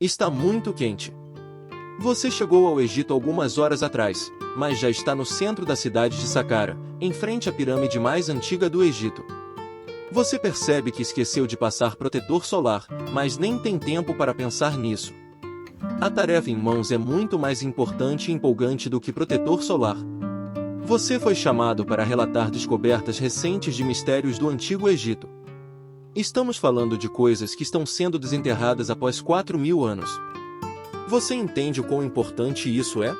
Está muito quente. Você chegou ao Egito algumas horas atrás, mas já está no centro da cidade de Saqqara, em frente à pirâmide mais antiga do Egito. Você percebe que esqueceu de passar protetor solar, mas nem tem tempo para pensar nisso. A tarefa em mãos é muito mais importante e empolgante do que protetor solar. Você foi chamado para relatar descobertas recentes de mistérios do Antigo Egito. Estamos falando de coisas que estão sendo desenterradas após 4.000 anos. Você entende o quão importante isso é?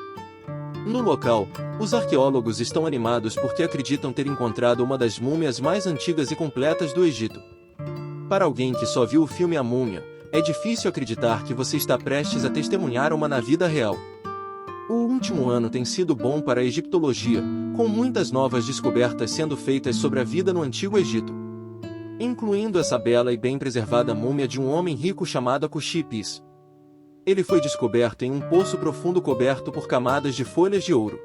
No local, os arqueólogos estão animados porque acreditam ter encontrado uma das múmias mais antigas e completas do Egito. Para alguém que só viu o filme A Múmia, é difícil acreditar que você está prestes a testemunhar uma na vida real. O último ano tem sido bom para a egiptologia, com muitas novas descobertas sendo feitas sobre a vida no Antigo Egito, incluindo essa bela e bem preservada múmia de um homem rico chamado Kushi-Pis. Ele foi descoberto em um poço profundo coberto por camadas de folhas de ouro.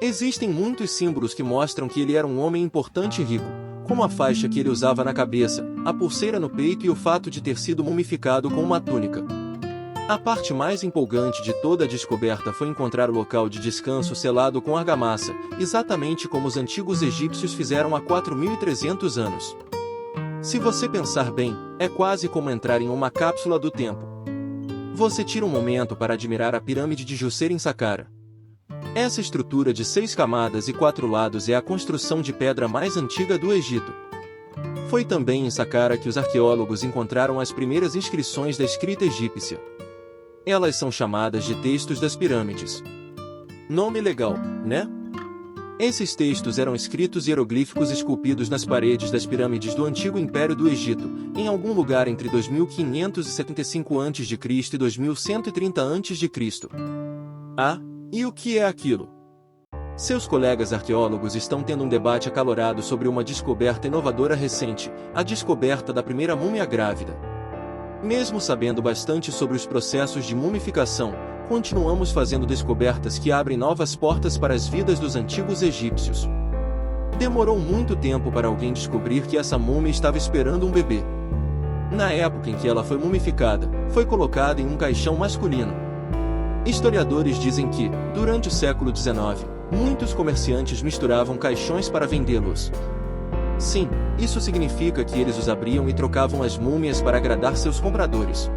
Existem muitos símbolos que mostram que ele era um homem importante e rico, como a faixa que ele usava na cabeça, a pulseira no peito e o fato de ter sido mumificado com uma túnica. A parte mais empolgante de toda a descoberta foi encontrar o local de descanso selado com argamassa, exatamente como os antigos egípcios fizeram há 4.300 anos. Se você pensar bem, é quase como entrar em uma cápsula do tempo. Você tira um momento para admirar a pirâmide de Djoser em Saqqara. Essa estrutura de 6 camadas e 4 lados é a construção de pedra mais antiga do Egito. Foi também em Saqqara que os arqueólogos encontraram as primeiras inscrições da escrita egípcia. Elas são chamadas de textos das pirâmides. Nome legal, né? Esses textos eram escritos hieroglíficos esculpidos nas paredes das pirâmides do antigo Império do Egito, em algum lugar entre 2575 a.C. e 2130 a.C. Ah, e o que é aquilo? Seus colegas arqueólogos estão tendo um debate acalorado sobre uma descoberta inovadora recente, a descoberta da primeira múmia grávida. Mesmo sabendo bastante sobre os processos de mumificação, continuamos fazendo descobertas que abrem novas portas para as vidas dos antigos egípcios. Demorou muito tempo para alguém descobrir que essa múmia estava esperando um bebê. Na época em que ela foi mumificada, foi colocada em um caixão masculino. Historiadores dizem que, durante o século XIX, muitos comerciantes misturavam caixões para vendê-los. Sim, isso significa que eles os abriam e trocavam as múmias para agradar seus compradores.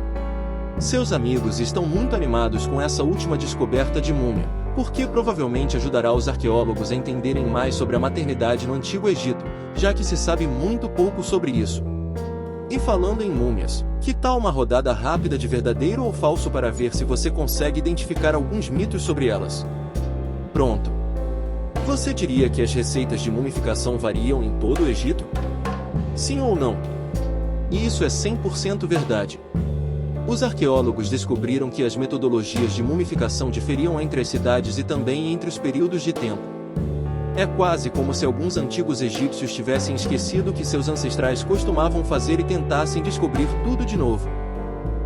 Seus amigos estão muito animados com essa última descoberta de múmia, porque provavelmente ajudará os arqueólogos a entenderem mais sobre a maternidade no Antigo Egito, já que se sabe muito pouco sobre isso. E falando em múmias, que tal uma rodada rápida de verdadeiro ou falso para ver se você consegue identificar alguns mitos sobre elas? Pronto! Você diria que as receitas de mumificação variam em todo o Egito? Sim ou não? E isso é 100% verdade. Os arqueólogos descobriram que as metodologias de mumificação diferiam entre as cidades e também entre os períodos de tempo. É quase como se alguns antigos egípcios tivessem esquecido o que seus ancestrais costumavam fazer e tentassem descobrir tudo de novo.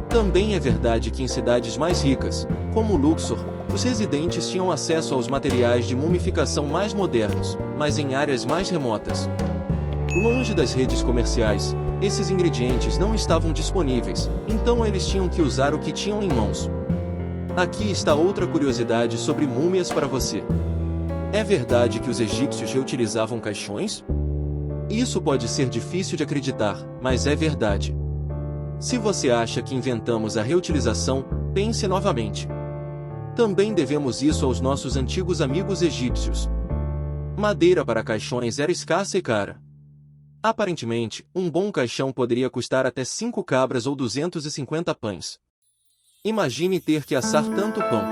Também é verdade que em cidades mais ricas, como Luxor, os residentes tinham acesso aos materiais de mumificação mais modernos, mas em áreas mais remotas, longe das redes comerciais, esses ingredientes não estavam disponíveis, então eles tinham que usar o que tinham em mãos. Aqui está outra curiosidade sobre múmias para você. É verdade que os egípcios reutilizavam caixões? Isso pode ser difícil de acreditar, mas é verdade. Se você acha que inventamos a reutilização, pense novamente. Também devemos isso aos nossos antigos amigos egípcios. Madeira para caixões era escassa e cara. Aparentemente, um bom caixão poderia custar até 5 cabras ou 250 pães. Imagine ter que assar tanto pão.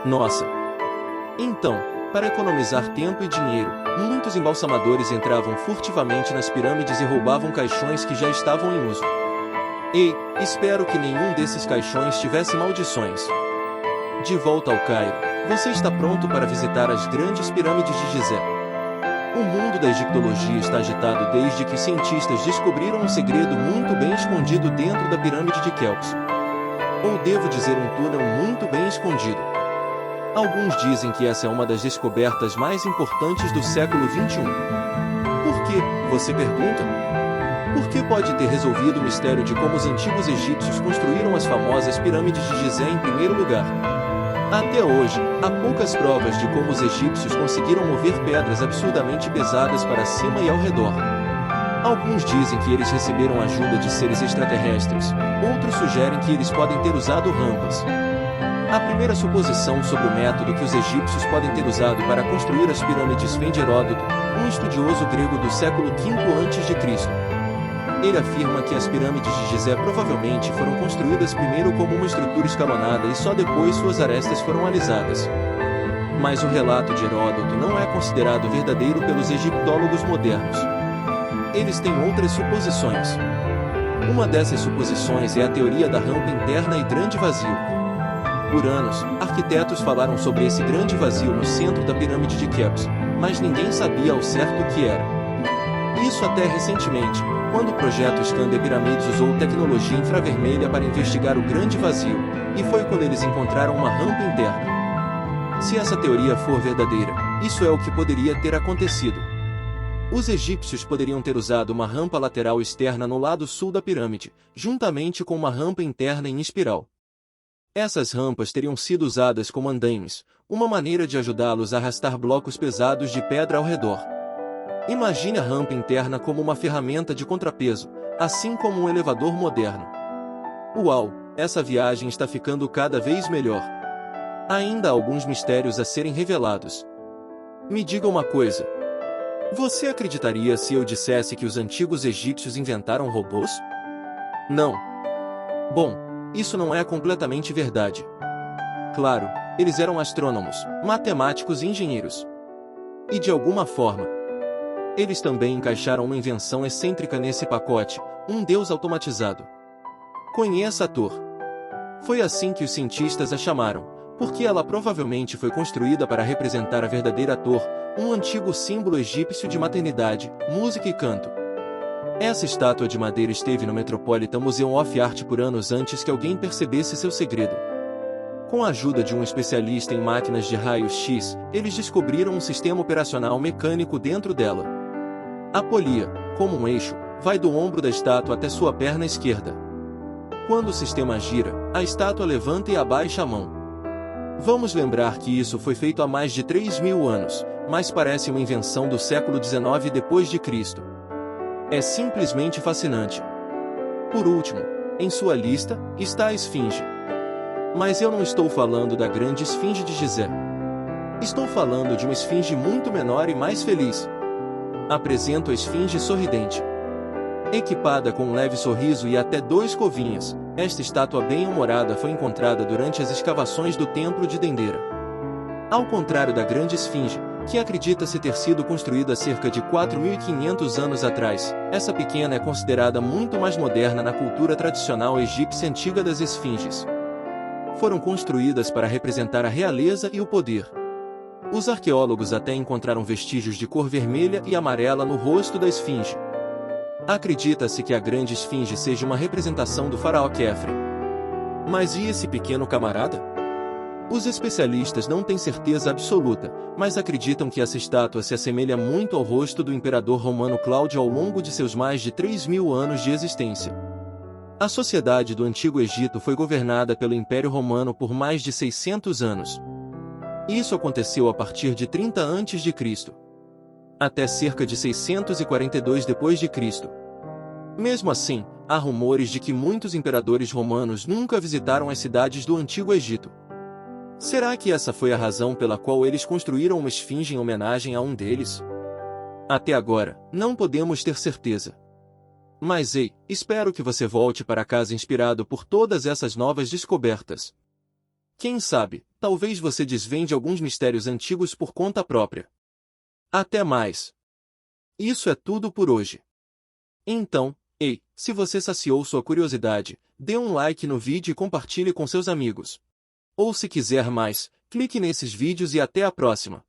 Nossa! Então, para economizar tempo e dinheiro, muitos embalsamadores entravam furtivamente nas pirâmides e roubavam caixões que já estavam em uso. Ei, espero que nenhum desses caixões tivesse maldições. De volta ao Cairo, você está pronto para visitar as grandes pirâmides de Gizé. O mundo da egiptologia está agitado desde que cientistas descobriram um segredo muito bem escondido dentro da pirâmide de Quéops. Ou devo dizer, um túnel muito bem escondido. Alguns dizem que essa é uma das descobertas mais importantes do século XXI. Por quê, você pergunta? Por que pode ter resolvido o mistério de como os antigos egípcios construíram as famosas pirâmides de Gizé em primeiro lugar. Até hoje, há poucas provas de como os egípcios conseguiram mover pedras absurdamente pesadas para cima e ao redor. Alguns dizem que eles receberam ajuda de seres extraterrestres, outros sugerem que eles podem ter usado rampas. A primeira suposição sobre o método que os egípcios podem ter usado para construir as pirâmides vem de Heródoto, um estudioso grego do século V a.C. Ele afirma que as pirâmides de Gizé provavelmente foram construídas primeiro como uma estrutura escalonada e só depois suas arestas foram alisadas. Mas o relato de Heródoto não é considerado verdadeiro pelos egiptólogos modernos. Eles têm outras suposições. Uma dessas suposições é a teoria da rampa interna e grande vazio. Por anos, arquitetos falaram sobre esse grande vazio no centro da pirâmide de Quéops, mas ninguém sabia ao certo o que era. Isso até recentemente, quando o projeto Scander Pyramids usou tecnologia infravermelha para investigar o grande vazio, e foi quando eles encontraram uma rampa interna. Se essa teoria for verdadeira, isso é o que poderia ter acontecido. Os egípcios poderiam ter usado uma rampa lateral externa no lado sul da pirâmide, juntamente com uma rampa interna em espiral. Essas rampas teriam sido usadas como andaimes, uma maneira de ajudá-los a arrastar blocos pesados de pedra ao redor. Imagine a rampa interna como uma ferramenta de contrapeso, assim como um elevador moderno. Uau, essa viagem está ficando cada vez melhor. Ainda há alguns mistérios a serem revelados. Me diga uma coisa. Você acreditaria se eu dissesse que os antigos egípcios inventaram robôs? Não. Bom, isso não é completamente verdade. Claro, eles eram astrônomos, matemáticos e engenheiros. E de alguma forma, eles também encaixaram uma invenção excêntrica nesse pacote, um deus automatizado. Conheça a Thor. Foi assim que os cientistas a chamaram, porque ela provavelmente foi construída para representar a verdadeira Thor, um antigo símbolo egípcio de maternidade, música e canto. Essa estátua de madeira esteve no Metropolitan Museum of Art por anos antes que alguém percebesse seu segredo. Com a ajuda de um especialista em máquinas de raios-x, eles descobriram um sistema operacional mecânico dentro dela. A polia, como um eixo, vai do ombro da estátua até sua perna esquerda. Quando o sistema gira, a estátua levanta e abaixa a mão. Vamos lembrar que isso foi feito há mais de 3.000 anos, mas parece uma invenção do século XIX d.C. É simplesmente fascinante. Por último, em sua lista, está a esfinge. Mas eu não estou falando da grande esfinge de Gizé. Estou falando de uma esfinge muito menor e mais feliz. Apresento a esfinge sorridente. Equipada com um leve sorriso e até 2 covinhas, esta estátua bem-humorada foi encontrada durante as escavações do Templo de Dendera. Ao contrário da grande esfinge, que acredita-se ter sido construída cerca de 4.500 anos atrás, essa pequena é considerada muito mais moderna na cultura tradicional egípcia antiga das esfinges. Foram construídas para representar a realeza e o poder. Os arqueólogos até encontraram vestígios de cor vermelha e amarela no rosto da esfinge. Acredita-se que a grande esfinge seja uma representação do faraó Khefren. Mas e esse pequeno camarada? Os especialistas não têm certeza absoluta, mas acreditam que essa estátua se assemelha muito ao rosto do imperador romano Cláudio ao longo de seus mais de 3.000 anos de existência. A sociedade do Antigo Egito foi governada pelo Império Romano por mais de 600 anos. Isso aconteceu a partir de 30 a.C. até cerca de 642 d.C. Mesmo assim, há rumores de que muitos imperadores romanos nunca visitaram as cidades do Antigo Egito. Será que essa foi a razão pela qual eles construíram uma esfinge em homenagem a um deles? Até agora, não podemos ter certeza. Mas ei, espero que você volte para casa inspirado por todas essas novas descobertas. Quem sabe, talvez você desvende alguns mistérios antigos por conta própria. Até mais! Isso é tudo por hoje. Então, ei, se você saciou sua curiosidade, dê um like no vídeo e compartilhe com seus amigos. Ou se quiser mais, clique nesses vídeos e até a próxima!